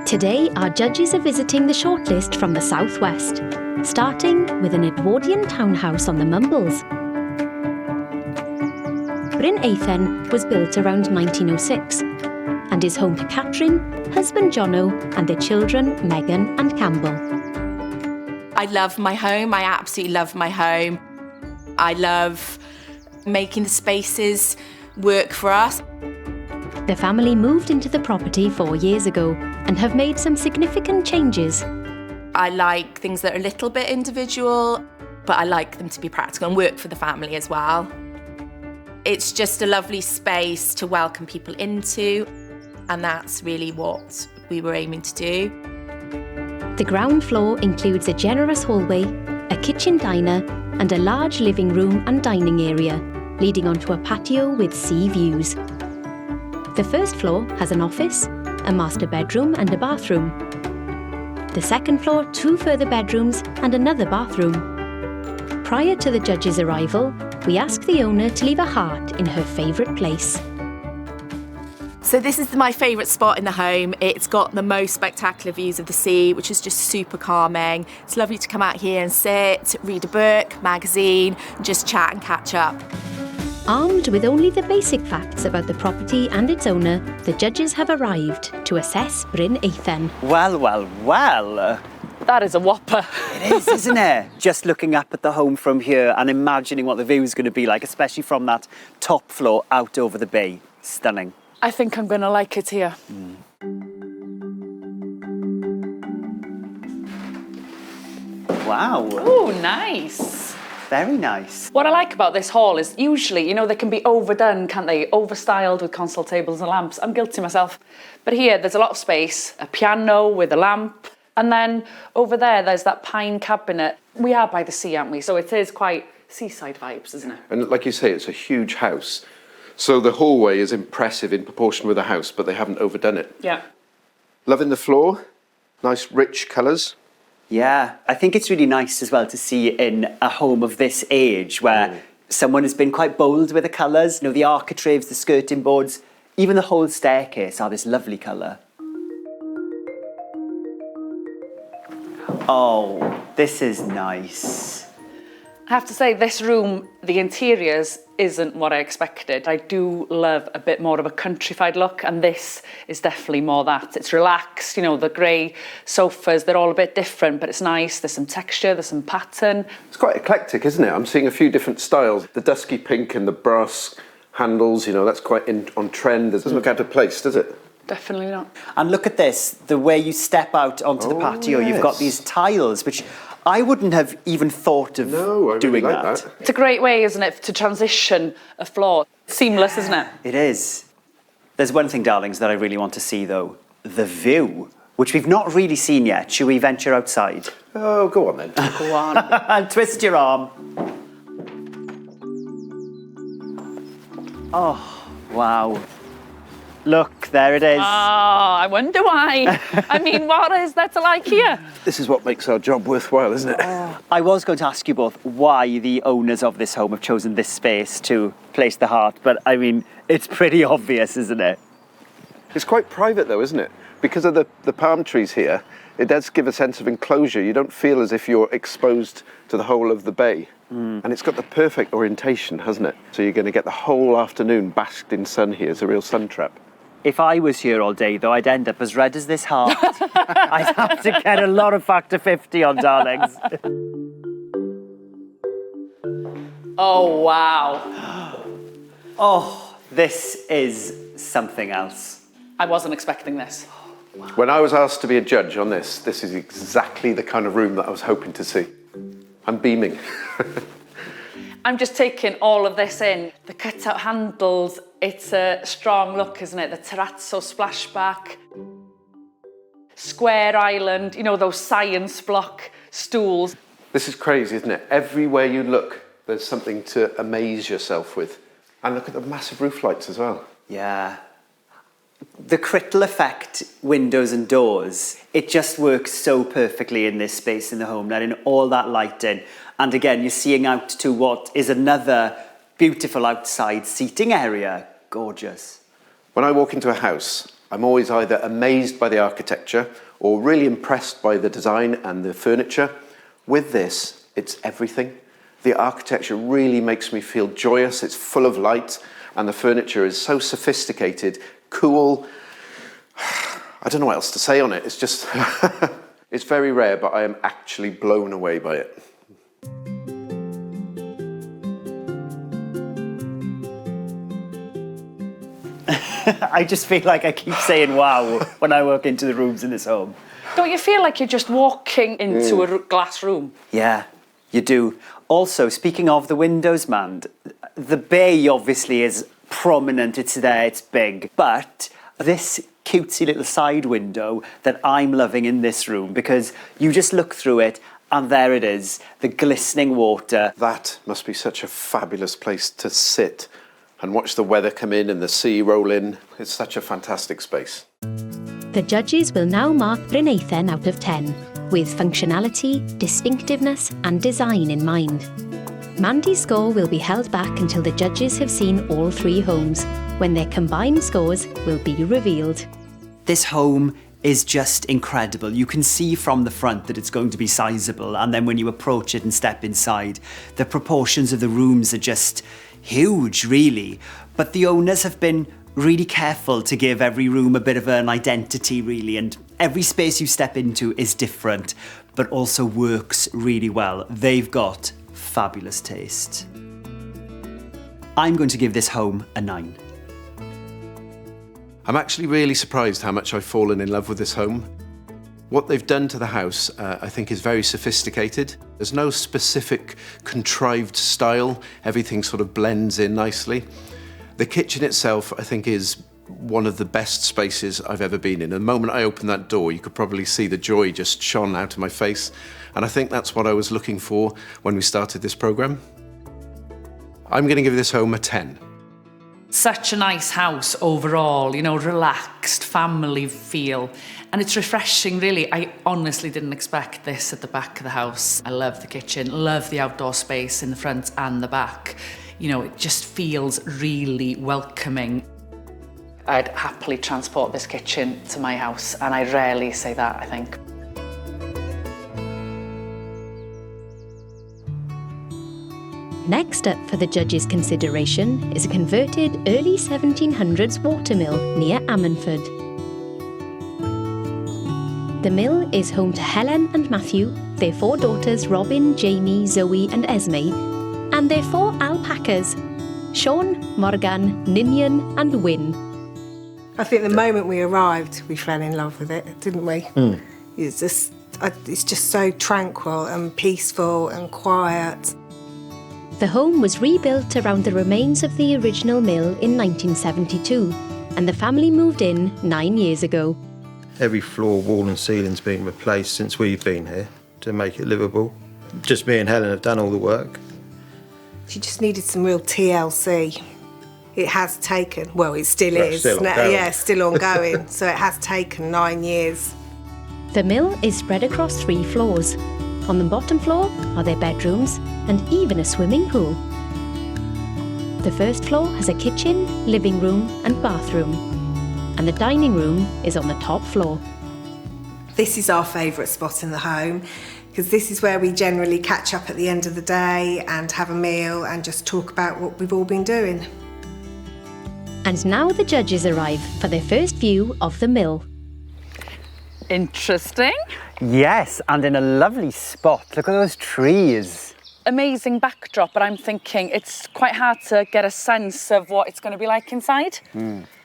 Today, our judges are visiting the shortlist from the southwest, starting with an Edwardian townhouse on the Mumbles. Bryn Eithen was built around 1906 and is home to Catherine, husband Jono, and their children Megan and Campbell. I love my home. I absolutely love my home. I love making the spaces work for us. The family moved into the property 4 years ago and have made some significant changes. I like things that are a little bit individual, but I like them to be practical and work for the family as well. It's just a lovely space to welcome people into, and that's really what we were aiming to do. The ground floor includes a generous hallway, a kitchen diner, and a large living room and dining area, leading onto a patio with sea views. The first floor has an office, a master bedroom and a bathroom. The second floor, 2 further bedrooms and another bathroom. Prior to the judge's arrival, we asked the owner to leave a heart in her favourite place. So this is my favourite spot in the home. It's got the most spectacular views of the sea, which is just super calming. It's lovely to come out here and sit, read a book, magazine, just chat and catch up. Armed with only the basic facts about the property and its owner, the judges have arrived to assess Bryn Eithen. Well. That is a whopper. It is, isn't it? Just looking up at the home from here and imagining what the view is going to be like, especially from that top floor out over the bay. Stunning. I think I'm going to like it here. Wow. Oh, nice. Very nice. What I like about this hall is usually, they can be overdone, can't they? Overstyled with console tables and lamps. I'm guilty myself. But here, there's a lot of space, a piano with a lamp. And then over there, there's that pine cabinet. We are by the sea, aren't we? So it is quite seaside vibes, isn't it? And like you say, it's a huge house. So the hallway is impressive in proportion with the house, but they haven't overdone it. Yeah. Loving the floor. Nice, rich colours. Yeah, I think it's really nice as well to see in a home of this age where someone has been quite bold with the colours. The architraves, the skirting boards, even the whole staircase are this lovely colour. Oh, this is nice. I have to say, this room, the interiors isn't what I expected. I do love a bit more of a countrified look, and this is definitely more that. It's relaxed, the grey sofas, they're all a bit different, but it's nice. There's some texture, there's some pattern. It's quite eclectic, isn't it? I'm seeing a few different styles. The dusky pink and the brass handles, that's quite on trend. It doesn't look out of place, does it? Definitely not. And look at this, the way you step out onto the patio, you've got these tiles, which I wouldn't have even thought of doing like that. It's a great way, isn't it, to transition a floor. Seamless, isn't it? It is. There's one thing, darlings, that I really want to see, though. The view, which we've not really seen yet. Should we venture outside? Oh, go on then. Go on. And twist your arm. Oh, wow. Look, there it is. Oh, I wonder why. I mean, what is there to like here? This is what makes our job worthwhile, isn't it? I was going to ask you both why the owners of this home have chosen this space to place the heart, but I mean, it's pretty obvious, isn't it? It's quite private though, isn't it? Because of the palm trees here, it does give a sense of enclosure. You don't feel as if you're exposed to the whole of the bay. And it's got the perfect orientation, hasn't it? So you're going to get the whole afternoon basked in sun here. It's a real sun trap. If I was here all day, though, I'd end up as red as this heart. I'd have to get a lot of factor 50 on, darlings. Oh, wow. Oh, this is something else. I wasn't expecting this. When I was asked to be a judge on this is exactly the kind of room that I was hoping to see. I'm beaming. I'm just taking all of this in. The cut-out handles, it's a strong look, isn't it? The terrazzo splashback, square island, those science block stools. This is crazy, isn't it? Everywhere you look, there's something to amaze yourself with. And look at the massive roof lights as well. Yeah. The Crittle effect windows and doors, it just works so perfectly in this space in the home, letting all that light in. And again, you're seeing out to what is another beautiful outside seating area. Gorgeous. When I walk into a house, I'm always either amazed by the architecture or really impressed by the design and the furniture. With this, it's everything. The architecture really makes me feel joyous. It's full of light, and the furniture is so sophisticated, cool. I don't know what else to say on it. It's just, it's very rare, but I am actually blown away by it. I just feel like I keep saying wow when I walk into the rooms in this home. Don't you feel like you're just walking into a glass room? Yeah, you do. Also, speaking of the windows, man, the bay obviously is prominent. It's there, it's big. But this cutesy little side window that I'm loving in this room, because you just look through it and there it is, the glistening water. That must be such a fabulous place to sit and watch the weather come in and the sea roll in. It's such a fantastic space. The judges will now mark Brynathan out of 10, with functionality, distinctiveness and design in mind. Mandy's score will be held back until the judges have seen all 3 homes, when their combined scores will be revealed. This home is just incredible. You can see from the front that it's going to be sizable, and then when you approach it and step inside, the proportions of the rooms are just huge, really. But the owners have been really careful to give every room a bit of an identity, really, and every space you step into is different, but also works really well. They've got fabulous taste. I'm going to give this home a 9. I'm actually really surprised how much I've fallen in love with this home. What they've done to the house, I think, is very sophisticated. There's no specific contrived style. Everything sort of blends in nicely. The kitchen itself, I think, is one of the best spaces I've ever been in. The moment I opened that door, you could probably see the joy just shone out of my face. And I think that's what I was looking for when we started this programme. I'm going to give this home a 10. Such a nice house overall, you know, relaxed, family feel. And it's refreshing, really. I honestly didn't expect this at the back of the house. I love the kitchen, love the outdoor space in the front and the back. You know, it just feels really welcoming. I'd happily transport this kitchen to my house, and I rarely say that, I think. Next up for the judges' consideration is a converted early 1700s watermill near Ammanford. The mill is home to Helen and Matthew, their 4 daughters Robin, Jamie, Zoe and Esme, and their 4 alpacas, Sean, Morgan, Ninian and Wyn. I think the moment we arrived, we fell in love with it, didn't we? It's just so tranquil and peaceful and quiet. The home was rebuilt around the remains of the original mill in 1972, and the family moved in 9 years ago. Every floor, wall and ceiling's been replaced since we've been here to make it livable. Just me and Helen have done all the work. She just needed some real TLC. It has taken, well, it still is. Still ongoing. Yeah, still ongoing. So it has taken 9 years. The mill is spread across 3 floors. On the bottom floor are their bedrooms and even a swimming pool. The first floor has a kitchen, living room and bathroom, and the dining room is on the top floor. This is our favourite spot in the home, because this is where we generally catch up at the end of the day and have a meal and just talk about what we've all been doing. And now the judges arrive for their first view of the mill. Interesting. Yes, and in a lovely spot. Look at those trees. Amazing backdrop, but I'm thinking it's quite hard to get a sense of what it's going to be like inside.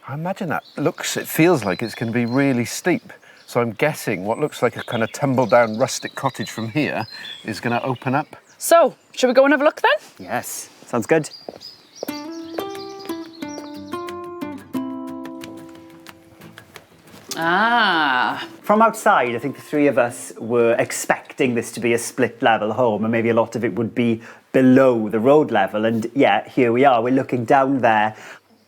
I imagine that it feels like it's going to be really steep. So I'm guessing what looks like a kind of tumble-down rustic cottage from here is going to open up. So, should we go and have a look then? Yes, sounds good. Ah. From outside, I think the 3 of us were expecting this to be a split-level home, and maybe a lot of it would be below the road level. And yeah, here we are. We're looking down there.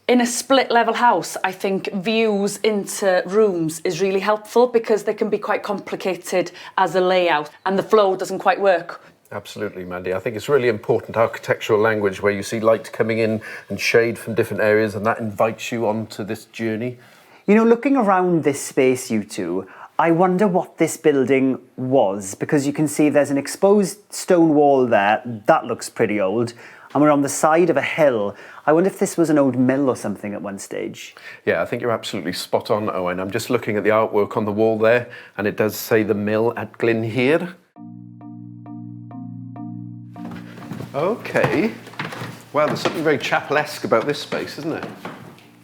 In a split-level house, I think views into rooms is really helpful because they can be quite complicated as a layout and the flow doesn't quite work. Absolutely, Mandy. I think it's really important architectural language where you see light coming in and shade from different areas, and that invites you onto this journey. You know, looking around this space, you two, I wonder what this building was, because you can see there's an exposed stone wall there. That looks pretty old. And we're on the side of a hill. I wonder if this was an old mill or something at one stage. Yeah, I think you're absolutely spot on, Owen. I'm just looking at the artwork on the wall there, and it does say the mill at Glynhir. Okay. Well, there's something very chapel-esque about this space, isn't it?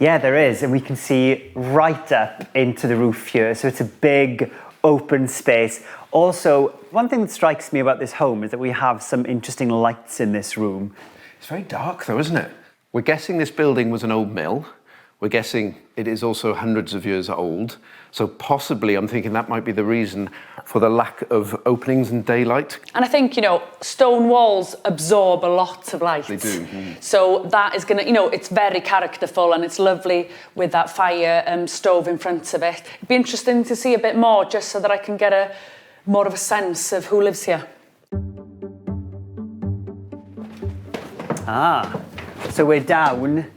Yeah, there is, and we can see right up into the roof here, so it's a big open space. Also, one thing that strikes me about this home is that we have some interesting lights in this room. It's very dark though, isn't it? We're guessing this building was an old mill. We're guessing it is also hundreds of years old. So possibly, I'm thinking that might be the reason for the lack of openings and daylight. And I think, you know, stone walls absorb a lot of light. They do. So that is going to, you know, it's very characterful and it's lovely with that fire stove in front of it. It'd be interesting to see a bit more just so that I can get more of a sense of who lives here. Ah, so we're down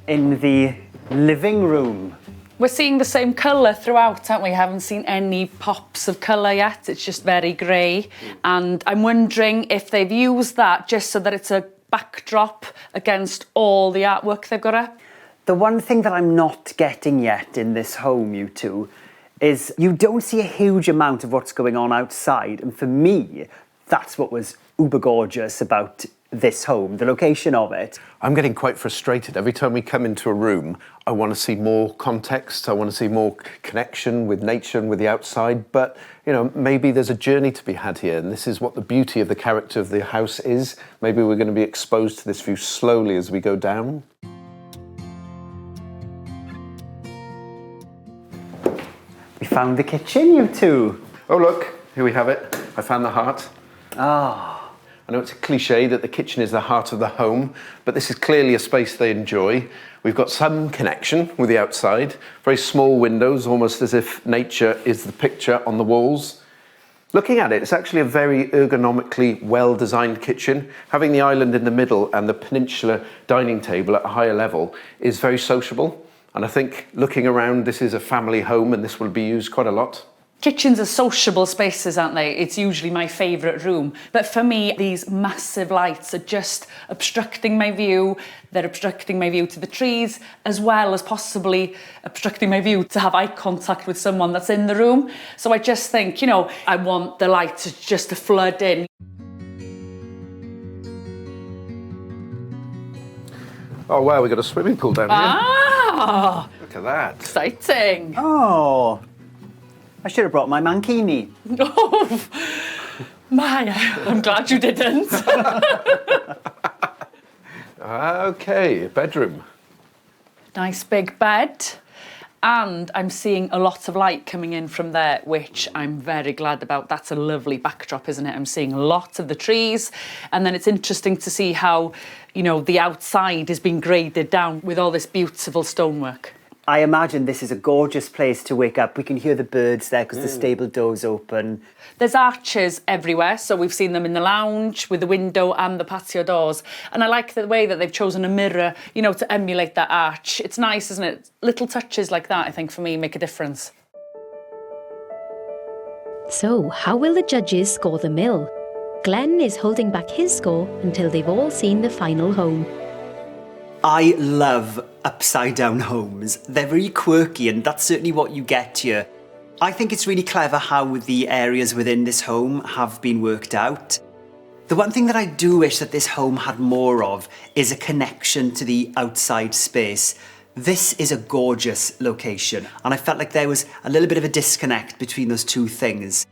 in the living room. We're seeing the same colour throughout, aren't we? Haven't seen any pops of colour yet. It's just very grey. And I'm wondering if they've used that just so that it's a backdrop against all the artwork they've got up. The one thing that I'm not getting yet in this home, you two, is you don't see a huge amount of what's going on outside. And for me, that's what was uber gorgeous about this home, the location of it. I'm getting quite frustrated. Every time we come into a room, I want to see more context. I want to see more connection with nature and with the outside. But, you know, maybe there's a journey to be had here. And this is what the beauty of the character of the house is. Maybe we're going to be exposed to this view slowly as we go down. We found the kitchen, you two. Oh, look, here we have it. I found the heart. Ah. I know it's a cliche that the kitchen is the heart of the home, but this is clearly a space they enjoy. We've got some connection with the outside, very small windows, almost as if nature is the picture on the walls. Looking at it, it's actually a very ergonomically well-designed kitchen. Having the island in the middle and the peninsula dining table at a higher level is very sociable. And I think looking around, this is a family home and this will be used quite a lot. Kitchens are sociable spaces, aren't they? It's usually my favourite room. But for me, these massive lights are just obstructing my view. They're obstructing my view to the trees, as well as possibly obstructing my view to have eye contact with someone that's in the room. So I just think, you know, I want the lights just to flood in. Oh, wow, we've got a swimming pool down here. Ah! Look at that. Exciting. Oh. I should have brought my mankini. Oh, my, I'm glad you didn't. Okay, bedroom. Nice big bed. And I'm seeing a lot of light coming in from there, which I'm very glad about. That's a lovely backdrop, isn't it? I'm seeing lots of the trees. And then it's interesting to see how, you know, the outside is being graded down with all this beautiful stonework. I imagine this is a gorgeous place to wake up. We can hear the birds there because the stable door's open. There's arches everywhere, so we've seen them in the lounge with the window and the patio doors. And I like the way that they've chosen a mirror, you know, to emulate that arch. It's nice, isn't it? Little touches like that, I think, for me, make a difference. So, how will the judges score the mill? Glenn is holding back his score until they've all seen the final home. I love upside-down homes. They're very quirky, and that's certainly what you get here. I think it's really clever how the areas within this home have been worked out. The one thing that I do wish that this home had more of is a connection to the outside space. This is a gorgeous location, and I felt like there was a little bit of a disconnect between those two things.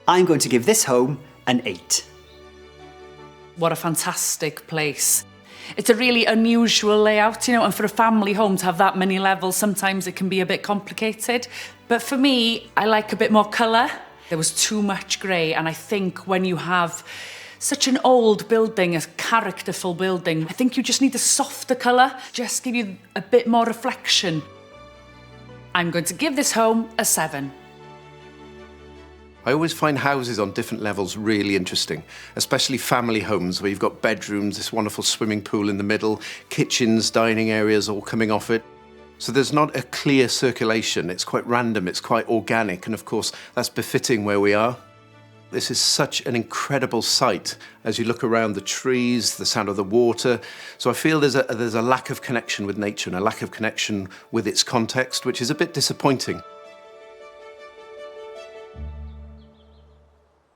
I'm going to give this home an 8. What a fantastic place. It's a really unusual layout, you know, and for a family home to have that many levels, sometimes it can be a bit complicated. But for me, I like a bit more colour. There was too much grey, and I think when you have such an old building, a characterful building, I think you just need a softer colour, just give you a bit more reflection. I'm going to give this home a 7. I always find houses on different levels really interesting, especially family homes where you've got bedrooms, this wonderful swimming pool in the middle, kitchens, dining areas all coming off it. So there's not a clear circulation. It's quite random, it's quite organic, and of course that's befitting where we are. This is such an incredible sight as you look around the trees, the sound of the water. So I feel there's a lack of connection with nature and a lack of connection with its context, which is a bit disappointing.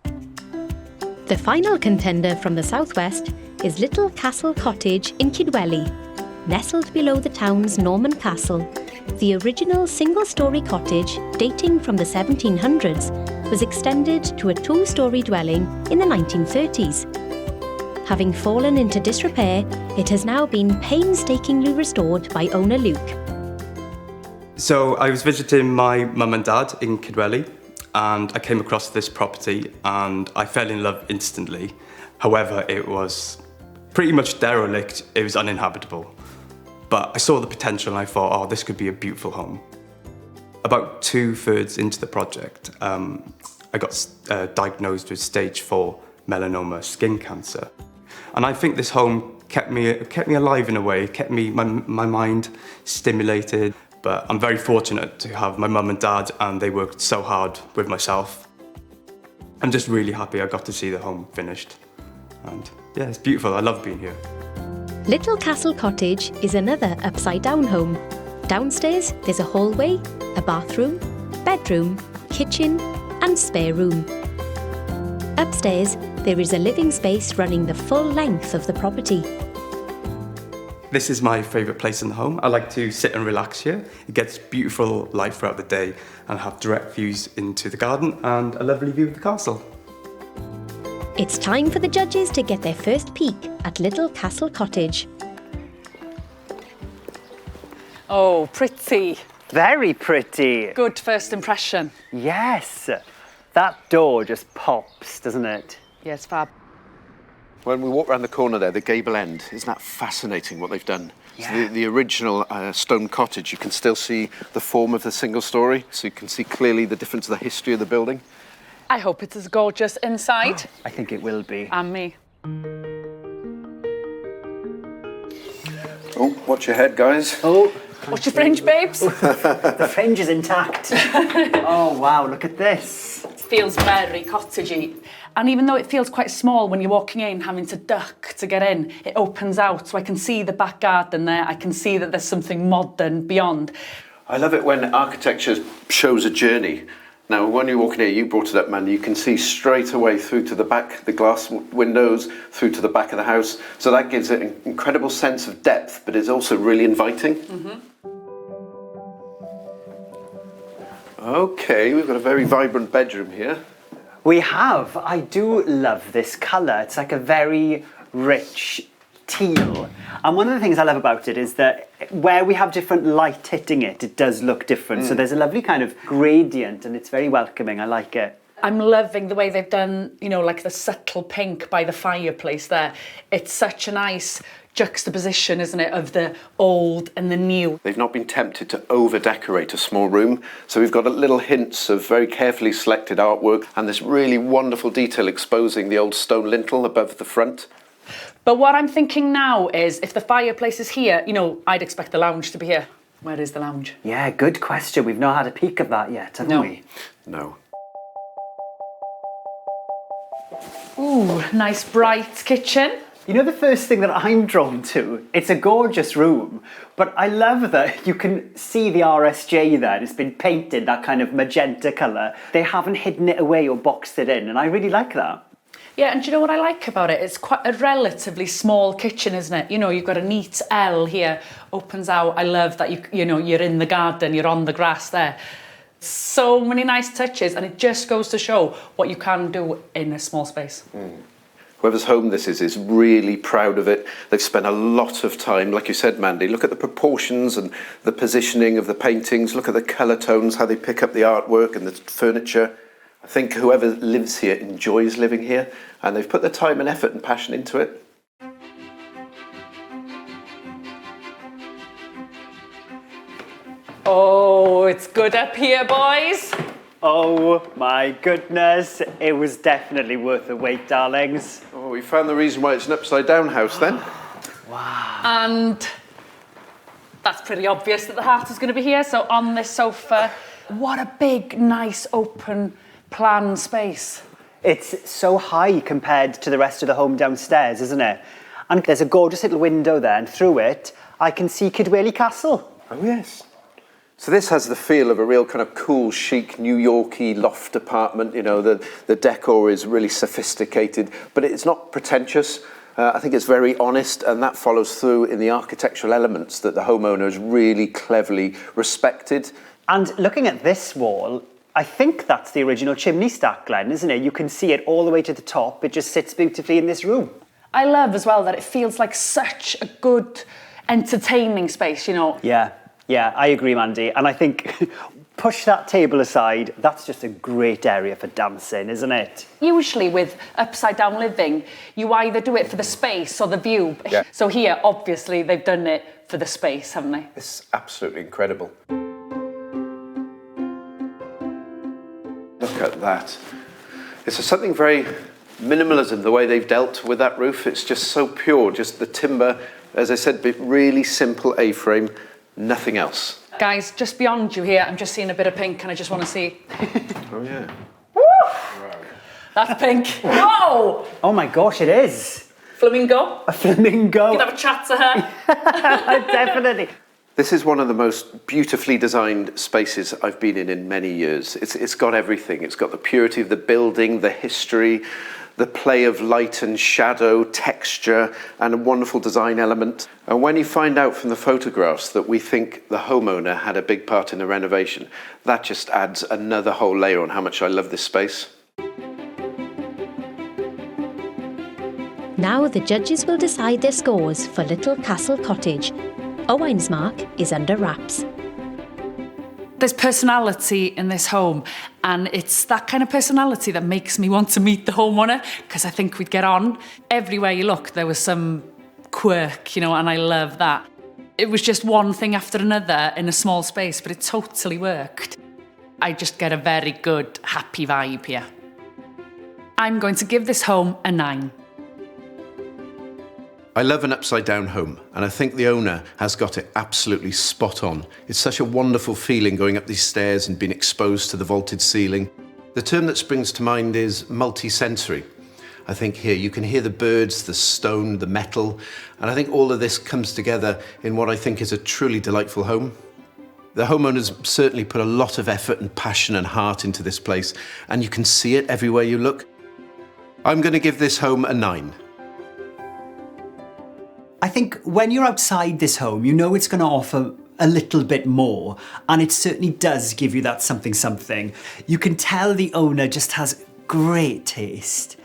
The final contender from the southwest is Little Castle Cottage in Kidwelly. Nestled below the town's Norman castle, the original single-storey cottage, dating from the 1700s, was extended to a two-storey dwelling in the 1930s. Having fallen into disrepair, it has now been painstakingly restored by owner Luke. So I was visiting my mum and dad in Kidwelly, and I came across this property and I fell in love instantly. However, it was pretty much derelict, it was uninhabitable. But I saw the potential and I thought, oh, this could be a beautiful home. About 2/3 into the project, I got diagnosed with stage 4 melanoma skin cancer. And I think this home kept me alive in a way, kept my mind stimulated. But I'm very fortunate to have my mum and dad, and they worked so hard with myself. I'm just really happy I got to see the home finished. And yeah, it's beautiful, I love being here. Little Castle Cottage is another upside-down home. Downstairs, there's a hallway, a bathroom, bedroom, kitchen, and spare room. Upstairs, there is a living space running the full length of the property. This is my favourite place in the home. I like to sit and relax here. It gets beautiful light throughout the day and have direct views into the garden and a lovely view of the castle. It's time for the judges to get their first peek at Little Castle Cottage. Oh, pretty. Very pretty. Good first impression. Yes. That door just pops, doesn't it? Yeah, it's fab. When we walk around the corner there, the gable end, isn't that fascinating what they've done? Yeah. So the original stone cottage, you can still see the form of the single story, so you can see clearly the difference of the history of the building. I hope it's as gorgeous inside. I think it will be. And me. Oh, watch your head, guys. Oh, What's your fringe, babes? the fringe is intact. Oh, wow, look at this. It feels very cottagey. And even though it feels quite small when you're walking in, having to duck to get in, it opens out so I can see the back garden there. I can see that there's something modern beyond. I love it when architecture shows a journey. Now, when you're walking here, you brought it up, man, you can see straight away through to the back, the glass windows, through to the back of the house. So that gives it an incredible sense of depth, but it's also really inviting. Mm-hmm. Okay, we've got a very vibrant bedroom here. We have. I do love this colour. It's like a very rich teal. And one of the things I love about it is that where we have different light hitting it, it does look different. So there's a lovely kind of gradient and it's very welcoming. I like it. I'm loving the way they've done, you know, like the subtle pink by the fireplace there. It's such a nice juxtaposition, isn't it, of the old and the new. They've not been tempted to over-decorate a small room, so we've got little hints of very carefully selected artwork and this really wonderful detail exposing the old stone lintel above the front. But what I'm thinking now is, if the fireplace is here, you know, I'd expect the lounge to be here. Where is the lounge? Yeah, good question. We've not had a peek of that yet, have we? No. Ooh, nice bright kitchen. You know the first thing that I'm drawn to? It's a gorgeous room, but I love that you can see the RSJ there. It's been painted that kind of magenta colour. They haven't hidden it away or boxed it in, and I really like that. Yeah, and do you know what I like about it? It's quite a relatively small kitchen, isn't it? You know, you've got a neat L here, opens out. I love that you know, you're in the garden, you're on the grass there. So many nice touches, and it just goes to show what you can do in a small space. Whoever's home this is really proud of it. They've spent a lot of time, like you said, Mandy, look at the proportions and the positioning of the paintings, look at the colour tones, how they pick up the artwork and the furniture. I think whoever lives here enjoys living here, and they've put the time and effort and passion into it. Oh, it's good up here, boys. Oh my goodness, it was definitely worth the wait, darlings. Oh, we found the reason why it's an upside-down house then. Wow. And That's pretty obvious that the heart is going to be here. So on this sofa, what a big, nice, open plan space. It's so high compared to the rest of the home downstairs, isn't it? And there's a gorgeous little window there, and through it, I can see Kidwelly Castle. Oh, yes. So this has the feel of a real kind of cool, chic, New Yorky loft apartment. You know, the decor is really sophisticated, but it's not pretentious. I think it's very honest, and that follows through in the architectural elements that the homeowner has really cleverly respected. And looking at this wall, I think that's the original chimney stack, Glenn, isn't it? You can see it all the way to the top. It just sits beautifully in this room. I love as well that it feels like such a good, entertaining space, you know. Yeah, I agree, Mandy. And I think, push that table aside, that's just a great area for dancing, isn't it? Usually with upside-down living, you either do it for the space or the view. Yeah. So here, obviously, they've done it for the space, haven't they? It's absolutely incredible. Look at that. It's something very minimalism, the way they've dealt with that roof. It's just so pure, just the timber, as I said, really simple A-frame, nothing else. Guys, just beyond you here, I'm just seeing a bit of pink and I just want to see. Oh, yeah. Woo! That's pink. Whoa! Oh my gosh, it is. Flamingo. A flamingo. You can have a chat to her. Definitely. This is one of the most beautifully designed spaces I've been in many years. It's got everything. It's got the purity of the building, the history, the play of light and shadow, texture, and a wonderful design element. And when you find out from the photographs that we think the homeowner had a big part in the renovation, that just adds another whole layer on how much I love this space. Now the judges will decide their scores for Little Castle Cottage. Owain's mark is under wraps. There's personality in this home, and it's that kind of personality that makes me want to meet the homeowner, because I think we'd get on. Everywhere you look, there was some quirk, you know, and I love that. It was just one thing after another in a small space, but it totally worked. I just get a very good, happy vibe here. I'm going to give this home a 9. I love an upside-down home, and I think the owner has got it absolutely spot on. It's such a wonderful feeling going up these stairs and being exposed to the vaulted ceiling. The term that springs to mind is multi-sensory. I think here you can hear the birds, the stone, the metal, and I think all of this comes together in what I think is a truly delightful home. The homeowners certainly put a lot of effort and passion and heart into this place, and you can see it everywhere you look. I'm going to give this home a 9. I think when you're outside this home, you know it's going to offer a little bit more, and it certainly does give you that something. You can tell the owner just has great taste.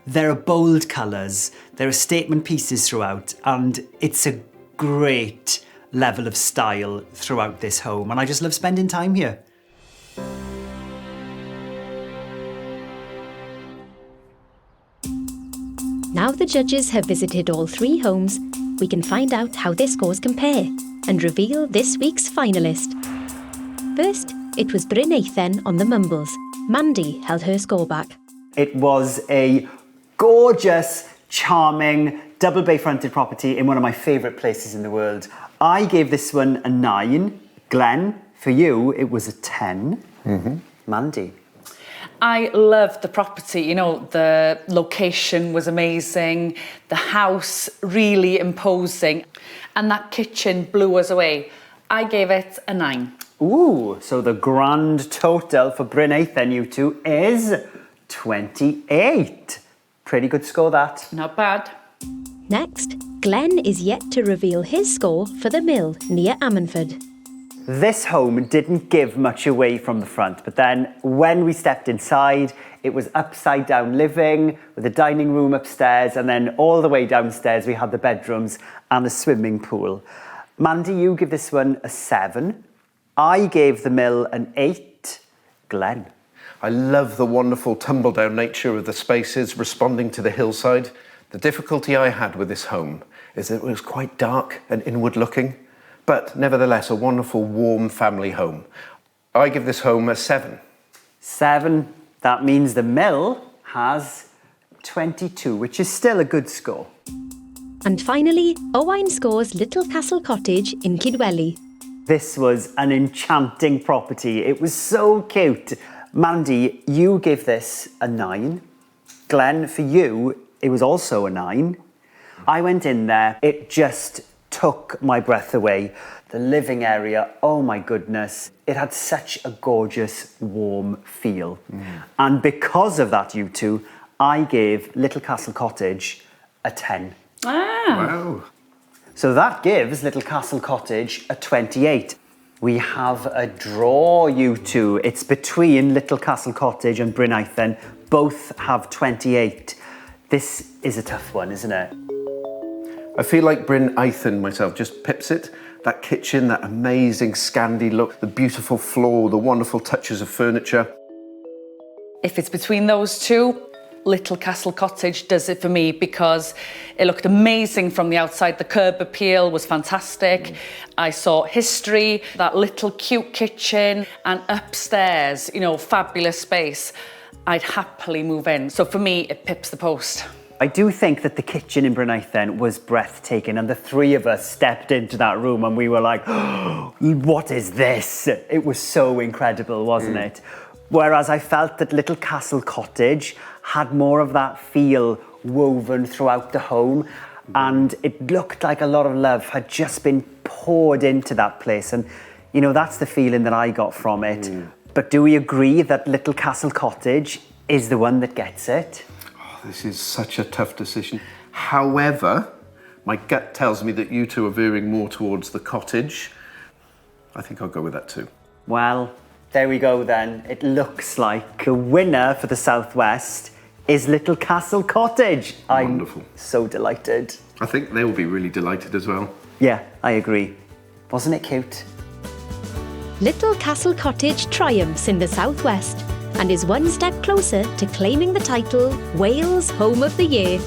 There are bold colours, there are statement pieces throughout, and it's a great level of style throughout this home, and I just love spending time here. Now the judges have visited all 3 homes, we can find out how their scores compare and reveal this week's finalist. First, it was Bryn Athen on the Mumbles. Mandy held her score back. It was a gorgeous, charming, double bay fronted property in one of my favourite places in the world. I gave this one a 9. Glenn, for you, it was a 10. Mandy? I loved the property, you know, the location was amazing, the house really imposing, and that kitchen blew us away. I gave it a 9. Ooh, so the grand total for Bryn Athen, you two, is 28. Pretty good score, that. Not bad. Next, Glenn is yet to reveal his score for the mill near Ammanford. This home didn't give much away from the front, but then when we stepped inside, it was upside down living with a dining room upstairs, and then all the way downstairs we had the bedrooms and the swimming pool. Mandy, you give this one a 7. I gave the mill an 8. Glenn? I love the wonderful tumble-down nature of the spaces responding to the hillside. The difficulty I had with this home is that it was quite dark and inward-looking, but nevertheless a wonderful, warm family home. I give this home a 7. 7. That means the mill has 22, which is still a good score. And finally, Owain scores Little Castle Cottage in Kidwelly. This was an enchanting property. It was so cute. Mandy, you gave this a 9. Glenn, for you, it was also a 9. I went in there, it just took my breath away. The living area, oh my goodness, it had such a gorgeous, warm feel. And because of that, you two, I gave Little Castle Cottage a 10. Wow. So that gives Little Castle Cottage a 28. We have a draw, you two. It's between Little Castle Cottage and Bryn Aithin. Both have 28. This is a tough one, isn't it? I feel like Bryn Aithin myself just pips it. That kitchen, that amazing Scandi look, the beautiful floor, the wonderful touches of furniture. If it's between those two, Little Castle Cottage does it for me because it looked amazing from the outside. The curb appeal was fantastic. I saw history, that little cute kitchen, and upstairs, you know, fabulous space. I'd happily move in. So for me, it pips the post. I do think that the kitchen in Bryn Aithin was breathtaking, and the three of us stepped into that room and we were like, oh, what is this? It was so incredible, wasn't it? Whereas I felt that Little Castle Cottage had more of that feel woven throughout the home, and it looked like a lot of love had just been poured into that place. And, you know, that's the feeling that I got from it. But do we agree that Little Castle Cottage is the one that gets it? Oh, this is such a tough decision. However, my gut tells me that you two are veering more towards the cottage. I think I'll go with that too. Well, there we go then. It looks like the winner for the Southwest is Little Castle Cottage. Wonderful. I'm so delighted. I think they'll be really delighted as well. Yeah, I agree. Wasn't it cute? Little Castle Cottage triumphs in the Southwest and is one step closer to claiming the title Wales Home of the Year.